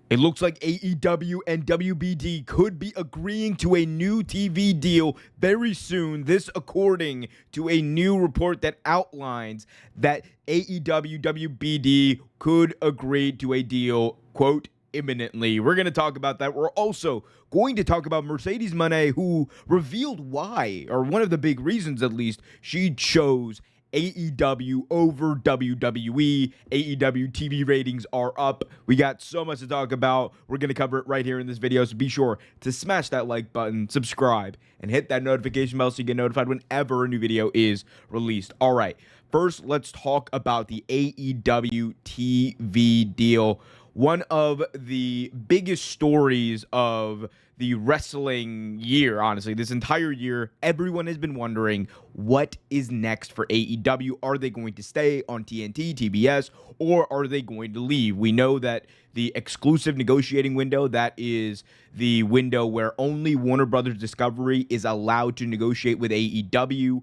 It looks like AEW and WBD could be agreeing to a new TV deal very soon. This, according to a new report that outlines that AEW WBD could agree to a deal, quote, imminently. We're going to talk about that. We're also going to talk about Mercedes Moné, who revealed why, or one of the big reasons at least, she chose AEW over WWE. AEW TV ratings are up. We got so much to talk about. We're going to cover it right here in this video. So be sure to smash that like button, subscribe, and hit that notification bell so you get notified whenever a new video is released. All right. First, let's talk about the AEW TV deal. One of the biggest stories of the wrestling year, honestly, this entire year, everyone has been wondering what is next for AEW. Are they going to stay on TNT, TBS, or are they going to leave? We know that the exclusive negotiating window, that is the window where only Warner Brothers Discovery is allowed to negotiate with AEW.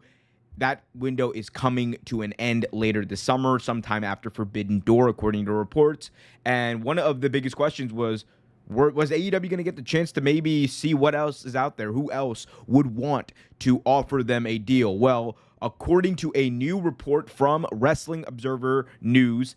That window is coming to an end later this summer, sometime after Forbidden Door, according to reports. And one of the biggest questions was AEW going to get the chance to maybe see what else is out there? Who else would want to offer them a deal? Well, according to a new report from Wrestling Observer News,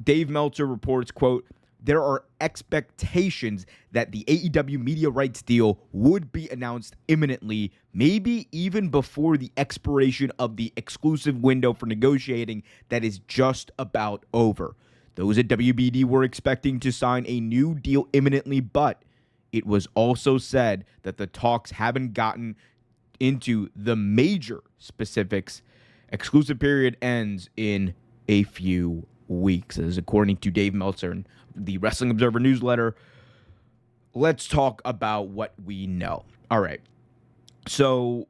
Dave Meltzer reports, quote, there are expectations that the AEW media rights deal would be announced imminently, maybe even before the expiration of the exclusive window for negotiating that is just about over. Those at WBD were expecting to sign a new deal imminently, but it was also said that the talks haven't gotten into the major specifics. Exclusive period ends in a few weeks, as according to Dave Meltzer and the Wrestling Observer newsletter. Let's talk about what we know. All right. So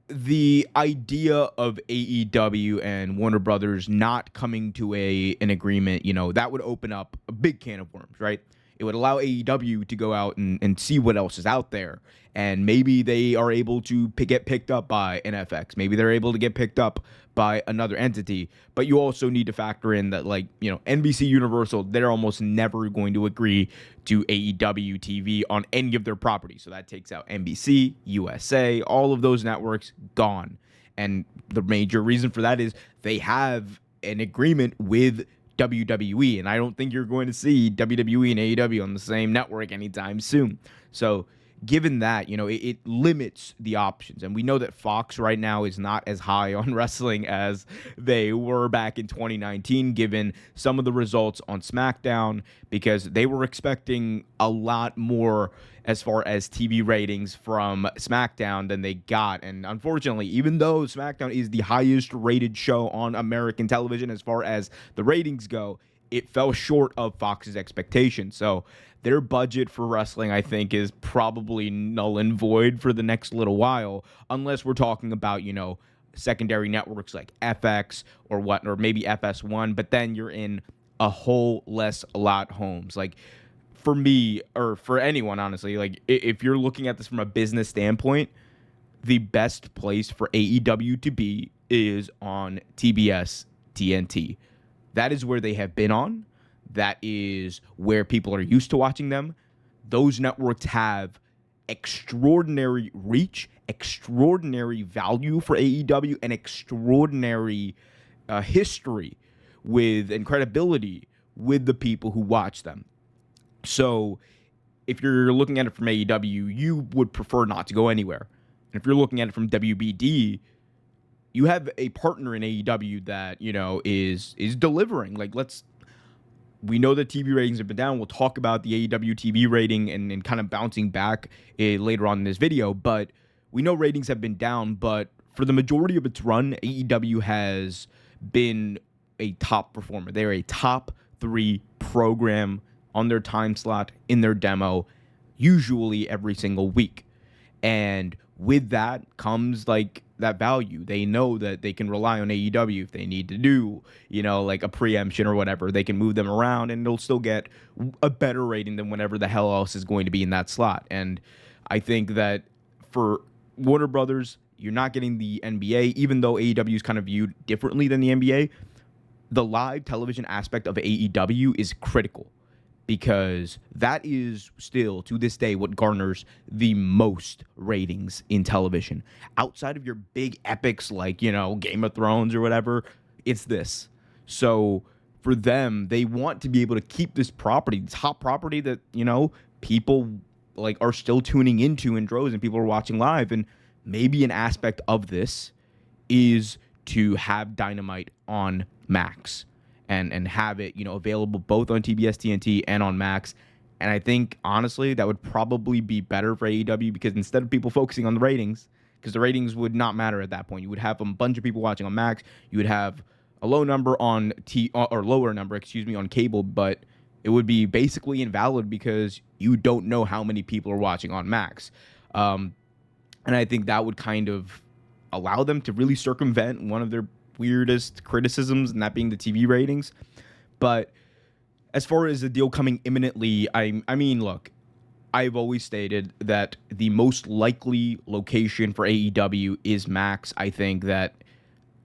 the idea of AEW and Warner Brothers not coming to an agreement, that would open up a big can of worms, right? It would allow AEW to go out and see what else is out there. And maybe they are able to get picked up by NFX. Maybe they're able to get picked up by another entity. But you also need to factor in that, NBC Universal, they're almost never going to agree to AEW TV on any of their properties. So that takes out NBC, USA, all of those networks gone. And the major reason for that is they have an agreement with WWE, and I don't think you're going to see WWE and AEW on the same network anytime soon. So given that, it limits the options. And we know that Fox right now is not as high on wrestling as they were back in 2019, given some of the results on SmackDown, because they were expecting a lot more as far as TV ratings from SmackDown than they got. And unfortunately, even though SmackDown is the highest rated show on American television as far as the ratings go, it fell short of Fox's expectations. So their budget for wrestling, I think, is probably null and void for the next little while, unless we're talking about, secondary networks like FX or maybe FS1, but then you're in a whole lot homes. Like, for me, or for anyone, honestly, if you're looking at this from a business standpoint, the best place for AEW to be is on TBS, TNT. That is where they have been on. That is where people are used to watching them. Those networks have extraordinary reach, extraordinary value for AEW, and extraordinary history and credibility with the people who watch them. So if you're looking at it from AEW, you would prefer not to go anywhere. And if you're looking at it from WBD, you have a partner in AEW that, is delivering. We know that TV ratings have been down. We'll talk about the AEW TV rating and kind of bouncing back later on in this video. But we know ratings have been down. But for the majority of its run, AEW has been a top performer. They're a top 3 program on their time slot, in their demo, usually every single week. And with that comes that value. They know that they can rely on AEW if they need to do, a preemption or whatever. They can move them around and they'll still get a better rating than whatever the hell else is going to be in that slot. And I think that for Warner Brothers, you're not getting the NBA, even though AEW is kind of viewed differently than the NBA. The live television aspect of AEW is critical. because that is still, to this day, what garners the most ratings in television. Outside of your big epics like, Game of Thrones or whatever, it's this. So for them, they want to be able to keep this property, this hot property that, people like are still tuning into in droves and people are watching live. And maybe an aspect of this is to have Dynamite on Max and have it, available both on TBS TNT and on Max. And I think, honestly, that would probably be better for AEW because instead of people focusing on the ratings, because the ratings would not matter at that point, you would have a bunch of people watching on Max. You would have a low number on or lower number, on cable, but it would be basically invalid because you don't know how many people are watching on Max. And I think that would kind of allow them to really circumvent one of their weirdest criticisms, and that being the TV ratings. But as far as the deal coming imminently, I mean, look, I've always stated that the most likely location for AEW is Max. I think that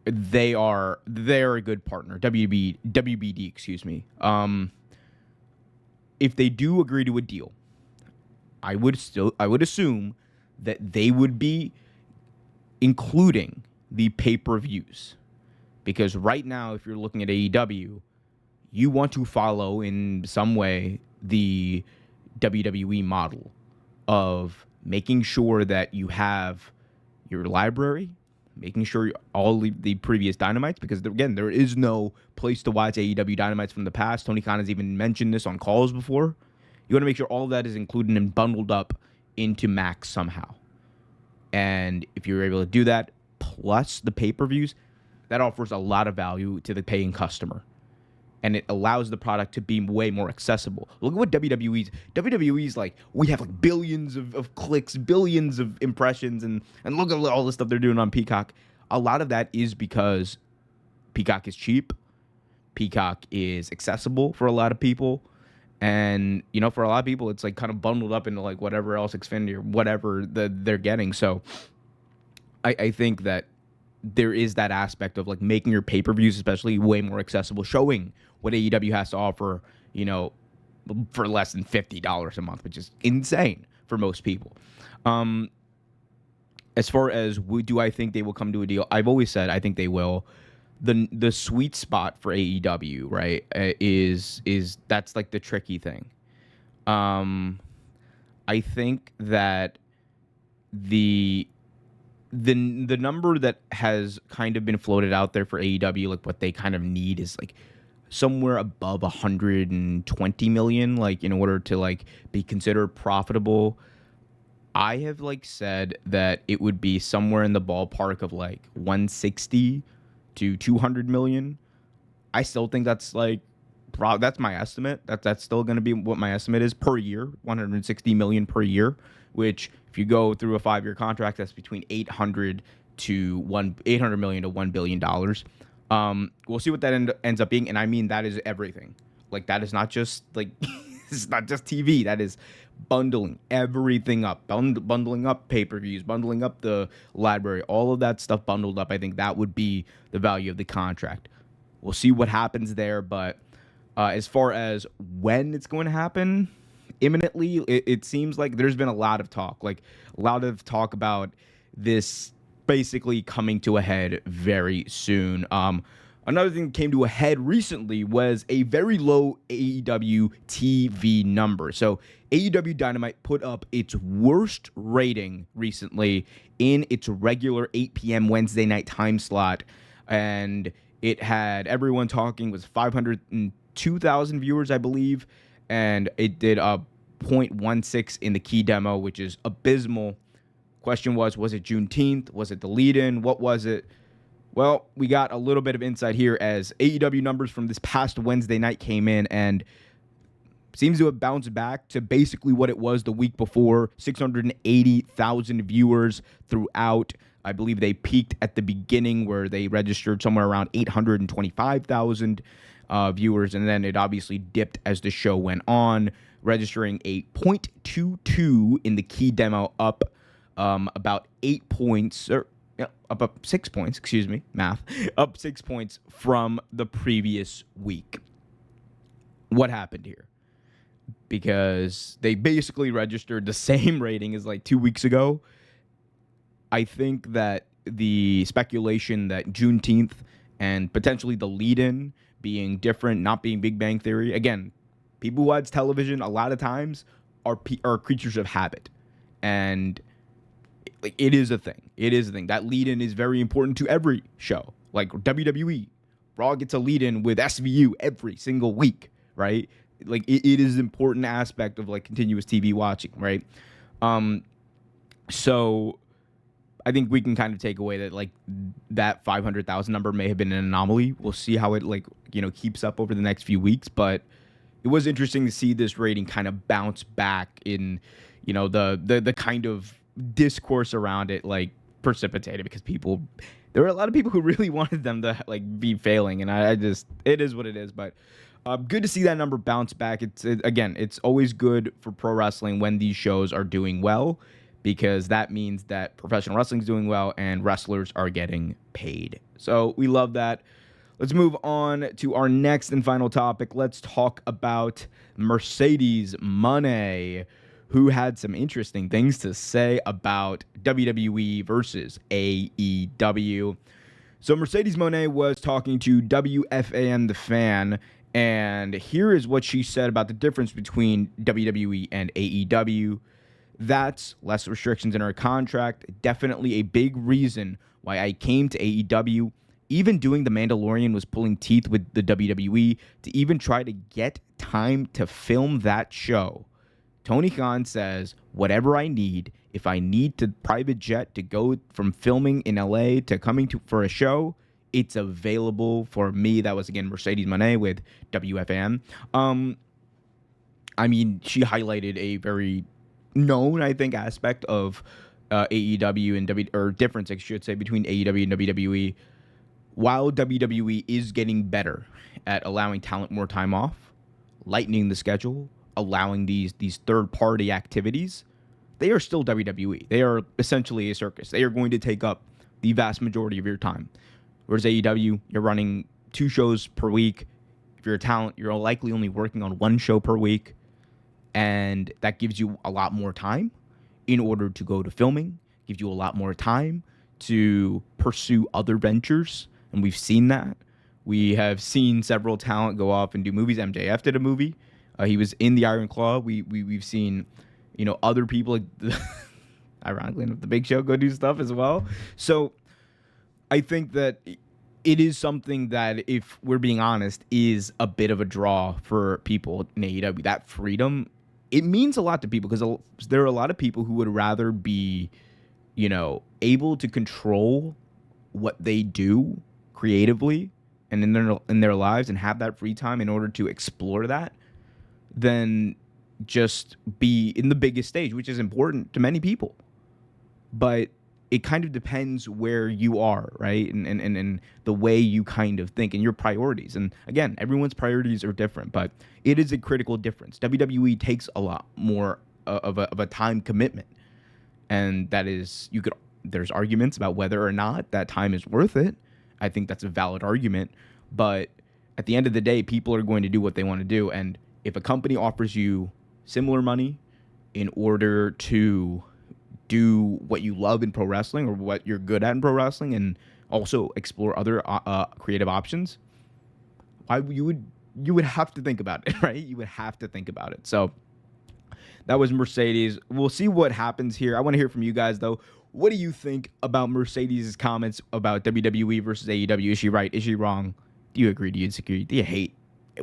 they're a good partner. WBD, excuse me. If they do agree to a deal, I would assume that they would be including the pay-per-views. Because right now, if you're looking at AEW, you want to follow in some way the WWE model of making sure that you have your library, making sure all the previous Dynamites, because again, there is no place to watch AEW Dynamites from the past. Tony Khan has even mentioned this on calls before. You want to make sure all of that is included and bundled up into Max somehow. And if you're able to do that, plus the pay-per-views, that offers a lot of value to the paying customer. And it allows the product to be way more accessible. Look at what WWE's like, we have like billions of clicks, billions of impressions, and look at all the stuff they're doing on Peacock. A lot of that is because Peacock is cheap. Peacock is accessible for a lot of people. And, for a lot of people, it's like kind of bundled up into like whatever else, Xfinity or whatever they're getting. So I think that there is that aspect of like making your pay-per-views especially way more accessible, showing what AEW has to offer, for less than $50 a month, which is insane for most people. As far as do I think they will come to a deal, I've always said I think they will. The sweet spot for AEW, right, is that's like the tricky thing. I think that the number that has kind of been floated out there for AEW, like what they kind of need is like somewhere above 120 million, like in order to like be considered profitable. I have like said that it would be somewhere in the ballpark of like 160 to 200 million. I still think that's like that's my estimate. That's still going to be what my estimate is per year, 160 million per year, which if you go through a 5-year contract, that's between 800 million to $1 billion. We'll see what that ends up being. And I mean, that is everything. Like, that is not just like, it's not just TV. That is bundling everything up, bundling up pay-per-views, bundling up the library, all of that stuff bundled up. I think that would be the value of the contract. We'll see what happens there. But as far as when it's going to happen, imminently, it seems like there's been a lot of talk about this basically coming to a head very soon. Another thing that came to a head recently was a very low AEW TV number. So AEW Dynamite put up its worst rating recently in its regular 8 p.m. Wednesday night time slot. And it had everyone talking was 502,000 viewers, I believe. And it did a 0.16 in the key demo, which is abysmal. Question was it Juneteenth? Was it the lead-in? What was it? Well, we got a little bit of insight here as AEW numbers from this past Wednesday night came in and seems to have bounced back to basically what it was the week before, 680,000 viewers throughout. I believe they peaked at the beginning where they registered somewhere around 825,000 viewers, and then it obviously dipped as the show went on, registering a 0.22 in the key demo, up about 8 points, or up 6 points, math, up 6 points from the previous week. What happened here? because they basically registered the same rating as like 2 weeks ago. I think that the speculation that Juneteenth and potentially the lead-in being different, not being Big Bang Theory, again, people who watch television a lot of times are creatures of habit, and like it is a thing. It is a thing. That lead-in is very important to every show. Like WWE, Raw gets a lead-in with SVU every single week, right? Like it is an important aspect of like continuous TV watching, right? So I think we can kind of take away that like that 500,000 number may have been an anomaly. We'll see how it keeps up over the next few weeks, but it was interesting to see this rating kind of bounce back in, the kind of discourse around it like precipitated because there were a lot of people who really wanted them to like be failing, and it is what it is. But good to see that number bounce back. It's always good for pro wrestling when these shows are doing well, because that means that professional wrestling is doing well and wrestlers are getting paid. So we love that. Let's move on to our next and final topic. Let's talk about Mercedes Moné, who had some interesting things to say about WWE versus AEW. So Mercedes Moné was talking to WFAN The Fan, and here is what she said about the difference between WWE and AEW. That's less restrictions in our contract. Definitely a big reason why I came to AEW. Even doing The Mandalorian was pulling teeth with the WWE to even try to get time to film that show. Tony Khan says, whatever I need, if I need to private jet to go from filming in LA to coming for a show, it's available for me. That was, again, Mercedes Moné with WFAN. She highlighted a very known, I think, aspect of AEW and or difference, I should say, between AEW and WWE. While WWE is getting better at allowing talent more time off, lightening the schedule, allowing these third-party activities, they are still WWE. They are essentially a circus. They are going to take up the vast majority of your time. Whereas AEW, you're running 2 shows per week. If you're a talent, you're likely only working on 1 show per week. And that gives you a lot more time in order to go to filming, gives you a lot more time to pursue other ventures. And we've seen that. We have seen several talent go off and do movies. MJF did a movie. He was in the Iron Claw. We've seen, other people, like ironically enough, the Big Show go do stuff as well. So I think that it is something that, if we're being honest, is a bit of a draw for people in AEW. That freedom, it means a lot to people, because there are a lot of people who would rather be, able to control what they do creatively and in their lives and have that free time in order to explore that, than just be in the biggest stage, which is important to many people. But it kind of depends where you are, right? And the way you kind of think and your priorities. And again, everyone's priorities are different, but it is a critical difference. WWE takes a lot more of a time commitment. And that is, there's arguments about whether or not that time is worth it. I think that's a valid argument. But at the end of the day, people are going to do what they want to do. And if a company offers you similar money in order to do what you love in pro wrestling or what you're good at in pro wrestling, and also explore other creative options, you would have to think about it, right? You would have to think about it. So that was Mercedes. We'll see what happens here. I want to hear from you guys, though. What do you think about Mercedes' comments about WWE versus AEW? Is she right? Is she wrong? Do you agree? Do you disagree? Do you hate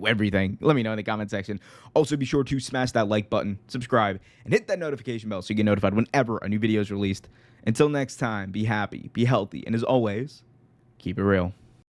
everything? Let me know in the comment section. Also, be sure to smash that like button, subscribe, and hit that notification bell so you get notified whenever a new video is released. Until next time, be happy, be healthy, and as always, keep it real.